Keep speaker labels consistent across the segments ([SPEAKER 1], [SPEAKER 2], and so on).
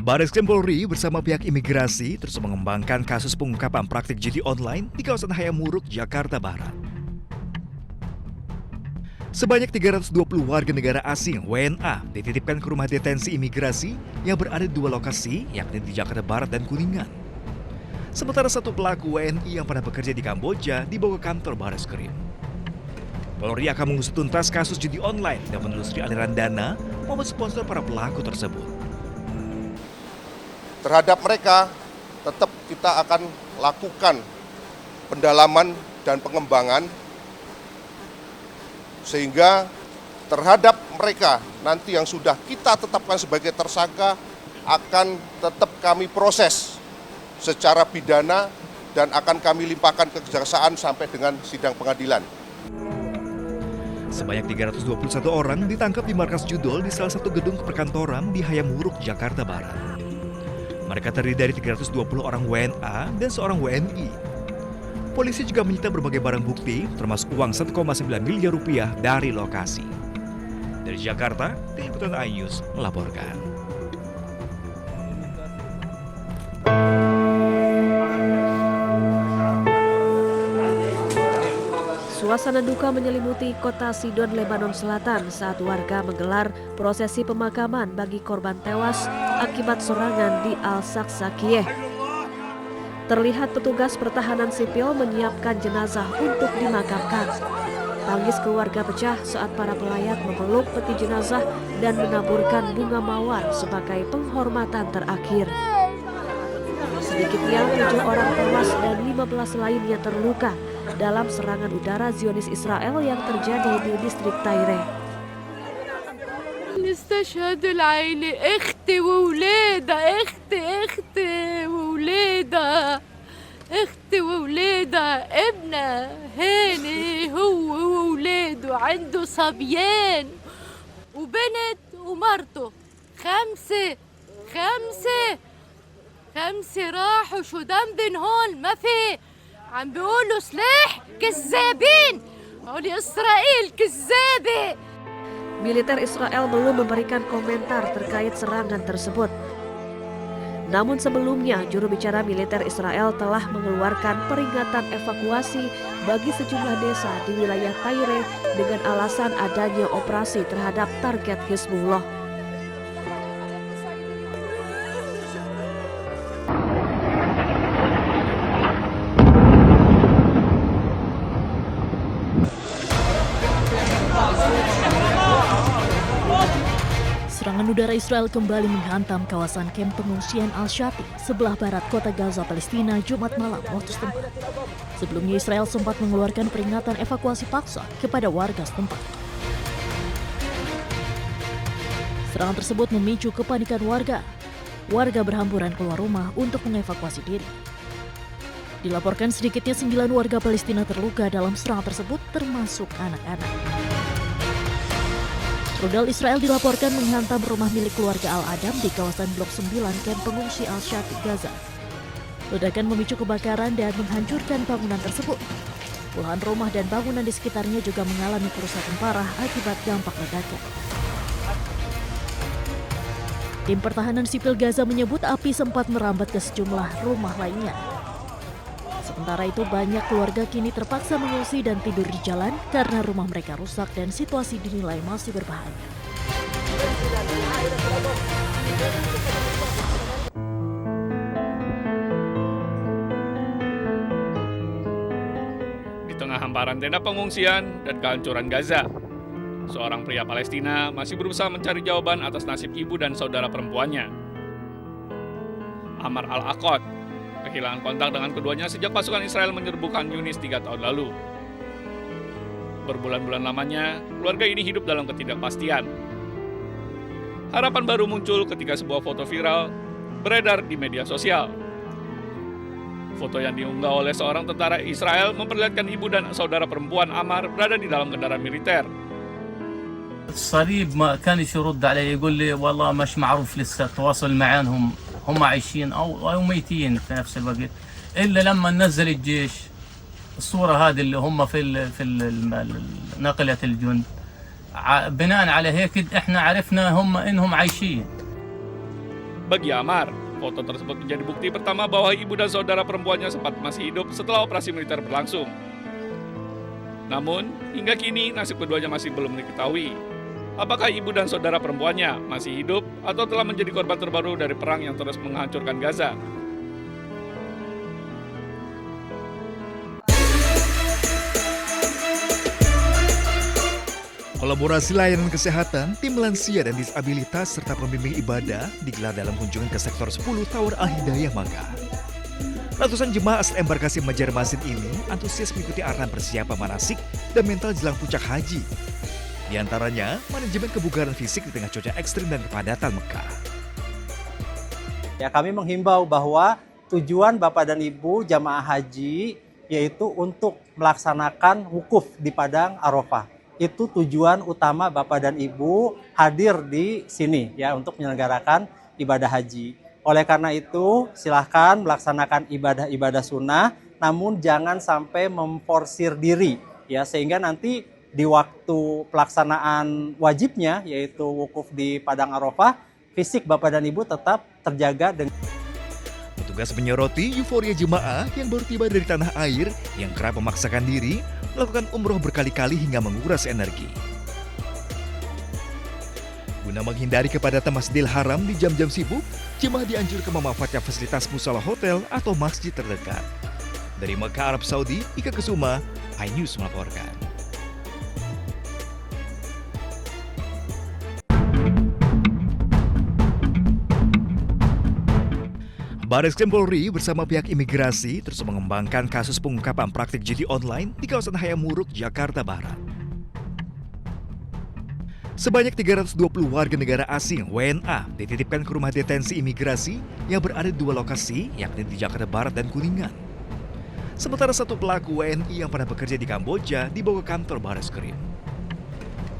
[SPEAKER 1] Bareskrim Polri bersama pihak imigrasi terus mengembangkan kasus pengungkapan praktik judi online di kawasan Hayamuruk, Jakarta Barat. Sebanyak 320 warga negara asing (WNA) dititipkan ke rumah detensi imigrasi yang berada di dua lokasi, yakni di Jakarta Barat dan Kuningan. Sementara satu pelaku WNI yang pernah bekerja di Kamboja dibawa ke kantor Bareskrim. Polri akan mengusut tuntas kasus judi online dan menelusuri aliran dana maupun sponsor para pelaku tersebut.
[SPEAKER 2] Terhadap mereka, tetap kita akan lakukan pendalaman dan pengembangan sehingga terhadap mereka nanti yang sudah kita tetapkan sebagai tersangka akan tetap kami proses secara pidana dan akan kami limpahkan ke kejaksaan sampai dengan sidang pengadilan.
[SPEAKER 1] Sebanyak 321 orang ditangkap di markas judol di salah satu gedung perkantoran di Hayamuruk, Jakarta Barat. Mereka terdiri dari 320 orang WNA dan seorang WNI. Polisi juga menyita berbagai barang bukti, termasuk uang 1,9 miliar rupiah dari lokasi. Dari Jakarta, Tim Liputan iNews melaporkan.
[SPEAKER 3] Suasana duka menyelimuti kota Sidon, Lebanon Selatan saat warga menggelar prosesi pemakaman bagi korban tewas akibat serangan di Al-Saksakiyeh. Terlihat petugas pertahanan sipil menyiapkan jenazah untuk dimakamkan. Tangis keluarga pecah saat para pelayat memeluk peti jenazah dan menaburkan bunga mawar sebagai penghormatan terakhir. Sedikitnya 7 orang tewas dan 15 lainnya terluka dalam serangan udara Zionis Israel yang terjadi di distrik Tyre.
[SPEAKER 4] استشهد العيلة اختي وولادها اختي وولادها اختي وولادها ابنها هاني هو وولاده عنده صبيان وبنت ومرته خمسة راحوا شو ذنبن هون ما في عم بيقولوا سلاح كذابين هولي إسرائيل كذابة.
[SPEAKER 3] Militer Israel belum memberikan komentar terkait serangan tersebut. Namun sebelumnya, juru bicara militer Israel telah mengeluarkan peringatan evakuasi bagi sejumlah desa di wilayah Tyre dengan alasan adanya operasi terhadap target Hizbullah.
[SPEAKER 5] Serangan udara Israel kembali menghantam kawasan kamp pengungsian Al-Shati sebelah barat kota Gaza, Palestina, Jumat malam waktu setempat. Sebelumnya Israel sempat mengeluarkan peringatan evakuasi paksa kepada warga setempat. Serangan tersebut memicu kepanikan warga. Warga berhamburan keluar rumah untuk mengevakuasi diri. Dilaporkan sedikitnya 9 warga Palestina terluka dalam serangan tersebut, termasuk anak-anak. Rudal Israel dilaporkan menghantam rumah milik keluarga Al-Adam di kawasan Blok 9 kamp pengungsi Al-Shati, Gaza. Ledakan memicu kebakaran dan menghancurkan bangunan tersebut. Puluhan rumah dan bangunan di sekitarnya juga mengalami kerusakan parah akibat dampak ledakan. Tim Pertahanan Sipil Gaza menyebut api sempat merambat ke sejumlah rumah lainnya. Sementara itu banyak keluarga kini terpaksa mengungsi dan tidur di jalan karena rumah mereka rusak dan situasi dinilai masih berbahaya.
[SPEAKER 6] Di tengah hamparan tenda pengungsian dan kehancuran Gaza, seorang pria Palestina masih berusaha mencari jawaban atas nasib ibu dan saudara perempuannya. Amar Al-Aqad kehilangan kontak dengan keduanya sejak pasukan Israel menyerbu Khan Yunis 3 tahun lalu. Berbulan-bulan lamanya, keluarga ini hidup dalam ketidakpastian. Harapan baru muncul ketika sebuah foto viral beredar di media sosial. Foto yang diunggah oleh seorang tentara Israel memperlihatkan ibu dan saudara perempuan Amar berada di dalam kendaraan militer.
[SPEAKER 7] الصليب ما كان يرد علي يقول لي والله مش معروف لسه تواصل معاهم هم عايشين أو ميتين في نفس الوقت إلا لما نزل الجيش الصورة هذه اللي هم في نقلة الجند بناء على هيك إحنا عرفنا هم إنهم عايشين.
[SPEAKER 6] Bagi Amar, foto tersebut menjadi bukti pertama bahwa ibu dan saudara perempuannya sempat masih hidup setelah operasi militer berlangsung. Namun, hingga kini nasib keduanya masih belum diketahui. Apakah ibu dan saudara perempuannya masih hidup atau telah menjadi korban terbaru dari perang yang terus menghancurkan Gaza?
[SPEAKER 1] Kolaborasi layanan kesehatan, tim lansia dan disabilitas serta pembimbing ibadah digelar dalam kunjungan ke sektor 10 Tower Al-Hidayah Makkah. Ratusan jemaah asal embarkasi Banjarmasin ini antusias mengikuti arahan persiapan manasik dan mental jelang puncak haji. Di antaranya, manajemen kebugaran fisik di tengah cuaca ekstrim dan kepadatan Mekah.
[SPEAKER 8] Ya, kami menghimbau bahwa tujuan Bapak dan Ibu jamaah haji yaitu untuk melaksanakan wukuf di Padang Arafah. Itu tujuan utama Bapak dan Ibu hadir di sini ya untuk menyelenggarakan ibadah haji. Oleh karena itu, silahkan melaksanakan ibadah-ibadah sunnah, namun jangan sampai memforsir diri ya sehingga nanti di waktu pelaksanaan wajibnya yaitu wukuf di Padang Arafah, fisik Bapak dan Ibu tetap terjaga dengan
[SPEAKER 1] Petugas menyoroti euforia jemaah yang baru tiba dari tanah air yang kerap memaksakan diri melakukan umroh berkali-kali hingga menguras energi. Guna menghindari kepadatan Masjidil Haram di jam-jam sibuk, jemaah dianjurkan memanfaatkan fasilitas musala hotel atau masjid terdekat. Dari Mekah, Arab Saudi, Ika Kesuma, iNews melaporkan. Bareskrim Polri bersama pihak imigrasi terus mengembangkan kasus pengungkapan praktik judi online di kawasan Hayamuruk, Jakarta Barat. Sebanyak 320 warga negara asing (WNA) dititipkan ke rumah detensi imigrasi yang berada di 2 lokasi, yakni di Jakarta Barat dan Kuningan. Sementara satu pelaku WNI yang pernah bekerja di Kamboja dibawa ke kantor Bareskrim.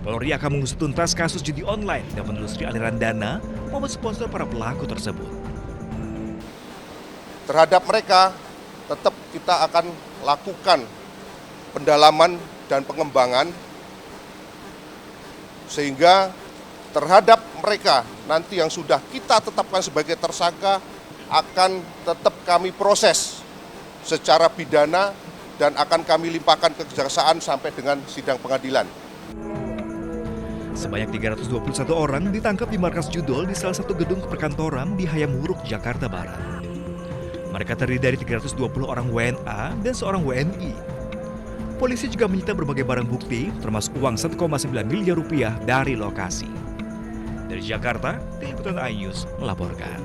[SPEAKER 1] Polri akan mengusut tuntas kasus judi online dan menelusuri aliran dana maupun sponsor para pelaku tersebut.
[SPEAKER 2] Terhadap mereka, tetap kita akan lakukan pendalaman dan pengembangan sehingga terhadap mereka nanti yang sudah kita tetapkan sebagai tersangka akan tetap kami proses secara pidana dan akan kami limpahkan ke kejaksaan sampai dengan sidang pengadilan.
[SPEAKER 1] Sebanyak 321 orang ditangkap di markas judol di salah satu gedung perkantoran di Hayamuruk, Jakarta Barat. Mereka terdiri dari 320 orang WNA dan seorang WNI. Polisi juga menyita berbagai barang bukti, termasuk uang 1,9 miliar rupiah dari lokasi. Dari Jakarta, Tim Liputan iNews melaporkan.